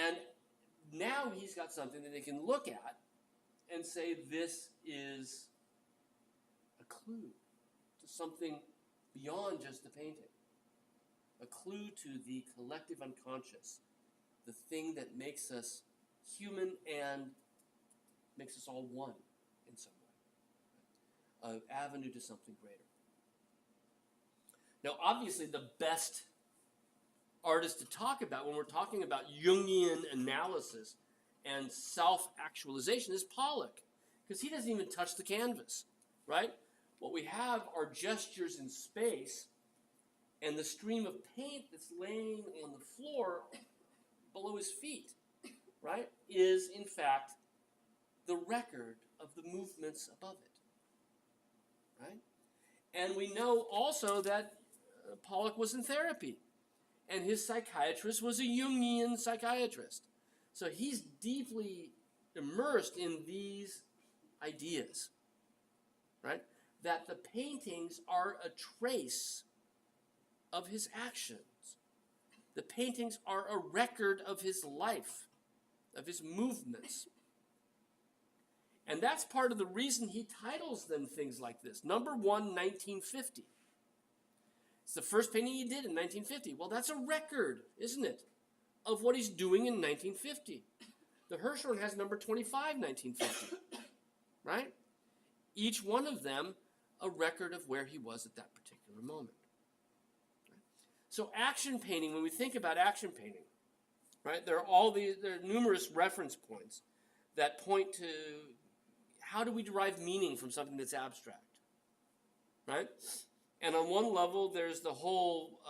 And now he's got something that they can look at and say, this is a clue to something beyond just the painting. A clue to the collective unconscious, the thing that makes us human and makes us all one in some way. An avenue to something greater. Now, obviously, the best artist to talk about when we're talking about Jungian analysis and self-actualization is Pollock, because he doesn't even touch the canvas, right? What we have are gestures in space, and the stream of paint that's laying on the floor below his feet, right, is in fact the record of the movements above it, right? And we know also that Pollock was in therapy, and his psychiatrist was a Jungian psychiatrist. So he's deeply immersed in these ideas, right? That the paintings are a trace of his actions. The paintings are a record of his life, of his movements. And that's part of the reason he titles them things like this. Number 1, 1950. It's the first painting he did in 1950. Well, that's a record, isn't it, of what he's doing in 1950. The Hirshhorn has number 25, 1950, right? Each one of them a record of where he was at that particular moment. So action painting, when we think about action painting, right, there are numerous reference points that point to how do we derive meaning from something that's abstract, right? And on one level, there's the whole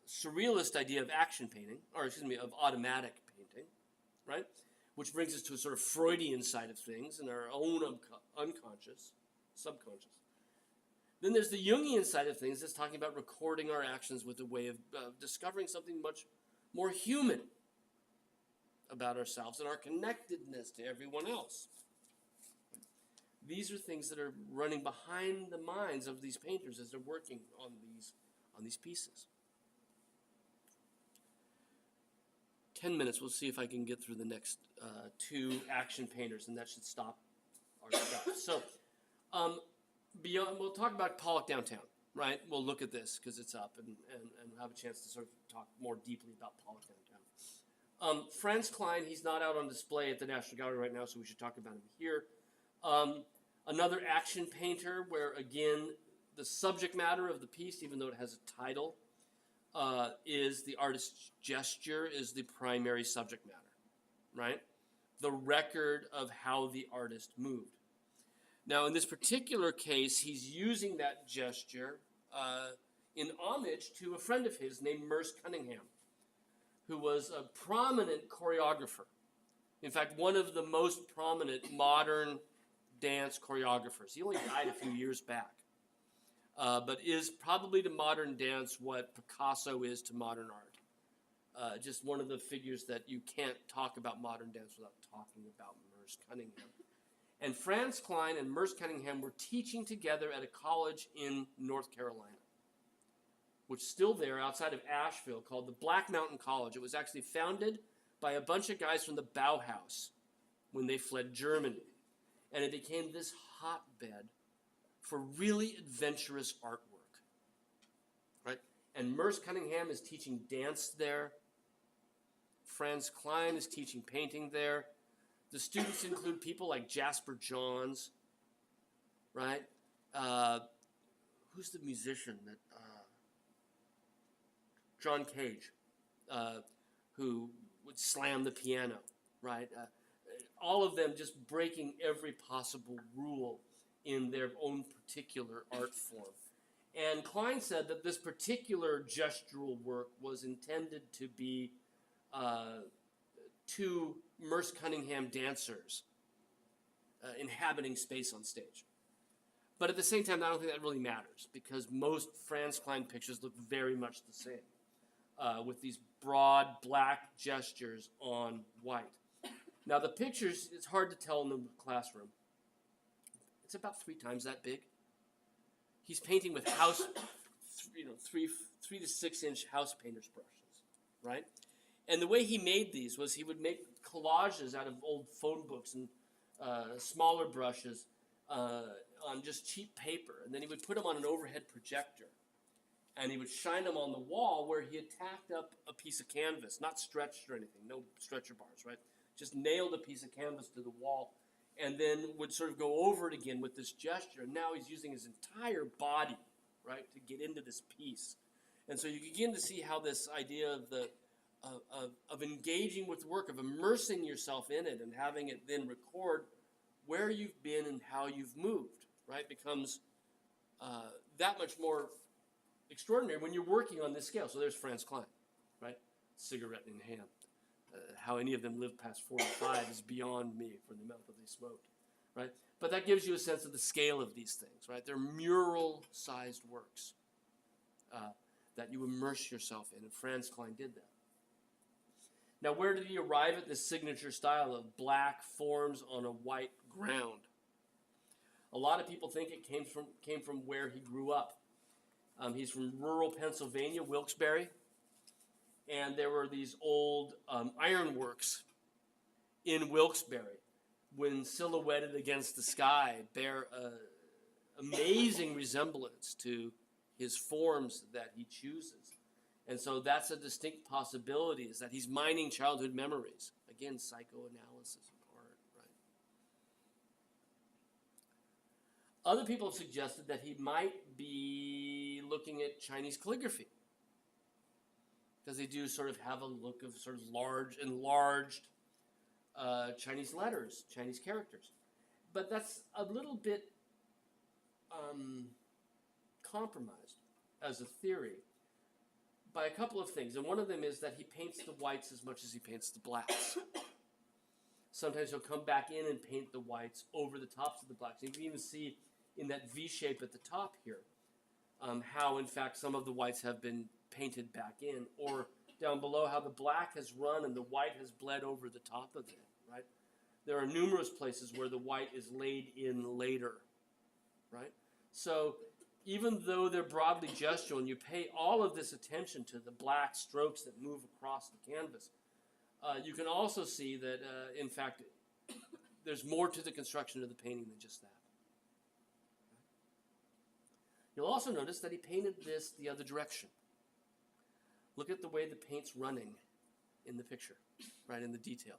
surrealist idea of action painting, of automatic painting, right? Which brings us to a sort of Freudian side of things and our own unconscious, subconscious. Then there's the Jungian side of things that's talking about recording our actions with a way of discovering something much more human about ourselves and our connectedness to everyone else. These are things that are running behind the minds of these painters as they're working on these pieces. 10 minutes, we'll see if I can get through the next two action painters, and that should stop our stuff. So, we'll talk about Pollock downtown, right? We'll look at this because it's up and have a chance to sort of talk more deeply about Pollock downtown. Franz Kline, he's not out on display at the National Gallery right now, so we should talk about him here. Another action painter where, again, the subject matter of the piece, even though it has a title, is the artist's gesture is the primary subject matter, right? The record of how the artist moved. Now, in this particular case, he's using that gesture in homage to a friend of his named Merce Cunningham, who was a prominent choreographer. In fact, one of the most prominent modern dance choreographers. He only died a few years back, but is probably to modern dance what Picasso is to modern art. Just one of the figures that you can't talk about modern dance without talking about Merce Cunningham. And Franz Kline and Merce Cunningham were teaching together at a college in North Carolina, which is still there outside of Asheville, called the Black Mountain College. It was actually founded by a bunch of guys from the Bauhaus when they fled Germany. And it became this hotbed for really adventurous artwork, right? And Merce Cunningham is teaching dance there. Franz Klein is teaching painting there. The students include people like Jasper Johns, right? Who's the musician that John Cage, who would slam the piano, right? All of them just breaking every possible rule in their own particular art form. And Klein said that this particular gestural work was intended to be two Merce Cunningham dancers inhabiting space on stage. But at the same time, I don't think that really matters, because most Franz Klein pictures look very much the same, with these broad black gestures on white. Now the pictures, it's hard to tell in the classroom. It's about 3 times that big. He's painting with three to 6 inch house painter's brushes, right? And the way he made these was he would make collages out of old phone books and smaller brushes on just cheap paper, and then he would put them on an overhead projector, and he would shine them on the wall where he had tacked up a piece of canvas, not stretched or anything, no stretcher bars, right? Just nailed a piece of canvas to the wall, and then would sort of go over it again with this gesture. And now he's using his entire body, right, to get into this piece. And so you begin to see how this idea of of engaging with work, of immersing yourself in it, and having it then record where you've been and how you've moved, right, becomes that much more extraordinary when you're working on this scale. So there's Franz Klein, right, cigarette in hand. How any of them lived past 45 is beyond me for the amount that they smoked, right? But that gives you a sense of the scale of these things, right? They're mural-sized works that you immerse yourself in, and Franz Klein did that. Now, where did he arrive at this signature style of black forms on a white ground? A lot of people think it came from where he grew up. He's from rural Pennsylvania, Wilkes-Barre. And there were these old ironworks in Wilkes-Barre, when silhouetted against the sky, bear amazing resemblance to his forms that he chooses. And so that's a distinct possibility, is that he's mining childhood memories. Again, psychoanalysis of art, right? Other people have suggested that he might be looking at Chinese calligraphy, because they do sort of have a look of sort of enlarged Chinese letters, Chinese characters. But that's a little bit compromised as a theory by a couple of things. And one of them is that he paints the whites as much as he paints the blacks. Sometimes he'll come back in and paint the whites over the tops of the blacks. You can even see in that V shape at the top here how, in fact, some of the whites have been painted back in, or down below how the black has run and the white has bled over the top of it, right? There are numerous places where the white is laid in later, right? So even though they're broadly gestural and you pay all of this attention to the black strokes that move across the canvas, you can also see that, in fact, there's more to the construction of the painting than just that. You'll also notice that he painted this the other direction. Look at the way the paint's running in the picture, right, in the detail.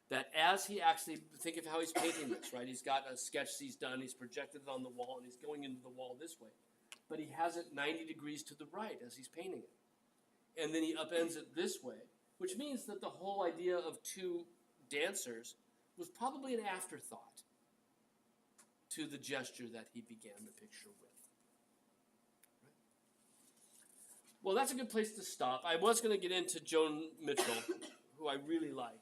That as he actually, think of how he's painting this, right? He's got a sketch he's done, he's projected it on the wall, and he's going into the wall this way. But he has it 90 degrees to the right as he's painting it. And then he upends it this way, which means that the whole idea of 2 dancers was probably an afterthought to the gesture that he began the picture with. Well, that's a good place to stop. I was going to get into Joan Mitchell, who I really like.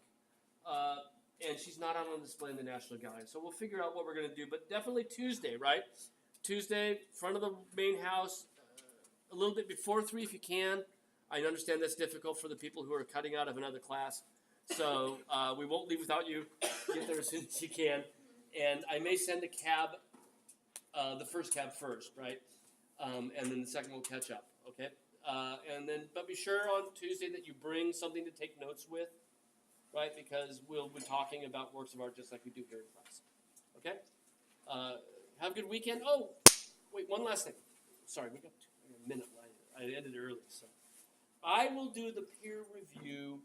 And she's not out on display in the National Gallery. So we'll figure out what we're going to do. But definitely Tuesday, right? Tuesday, front of the main house, a little bit before 3 if you can. I understand that's difficult for the people who are cutting out of another class. So we won't leave without you. Get there as soon as you can. And I may send a cab, the first cab first, right? And then the second will catch up, okay? But be sure on Tuesday that you bring something to take notes with, right? Because we'll be talking about works of art just like we do here in class. Okay? Have a good weekend. Oh, wait, one last thing. Sorry, we got a minute. I ended early, so I will do the peer review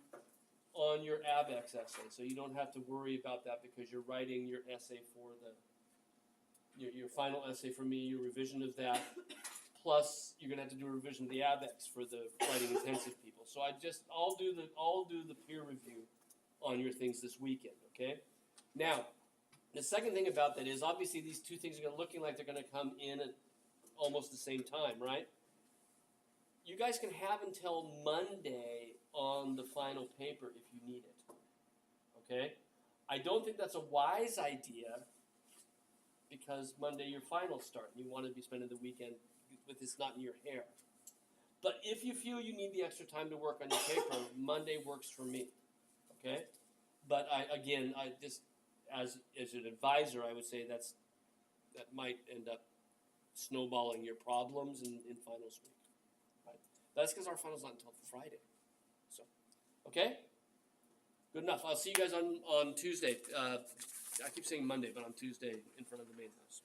on your ABEX essay, so you don't have to worry about that because you're writing your essay for your final essay for me, your revision of that, plus you're gonna have to do a revision of the ABEX for the writing intensive people. So I'll do the peer review on your things this weekend, okay? Now, the second thing about that is obviously these two things are looking like they're gonna come in at almost the same time, right? You guys can have until Monday on the final paper if you need it. Okay? I don't think that's a wise idea because Monday your finals start and you want to be spending the weekend with this not in your hair. But if you feel you need the extra time to work on your paper, Monday works for me. Okay? But I just as an advisor, I would say that might end up snowballing your problems in finals week. That's because our final's not until Friday. So, okay? Good enough. I'll see you guys on Tuesday. I keep saying Monday, but on Tuesday in front of the main house.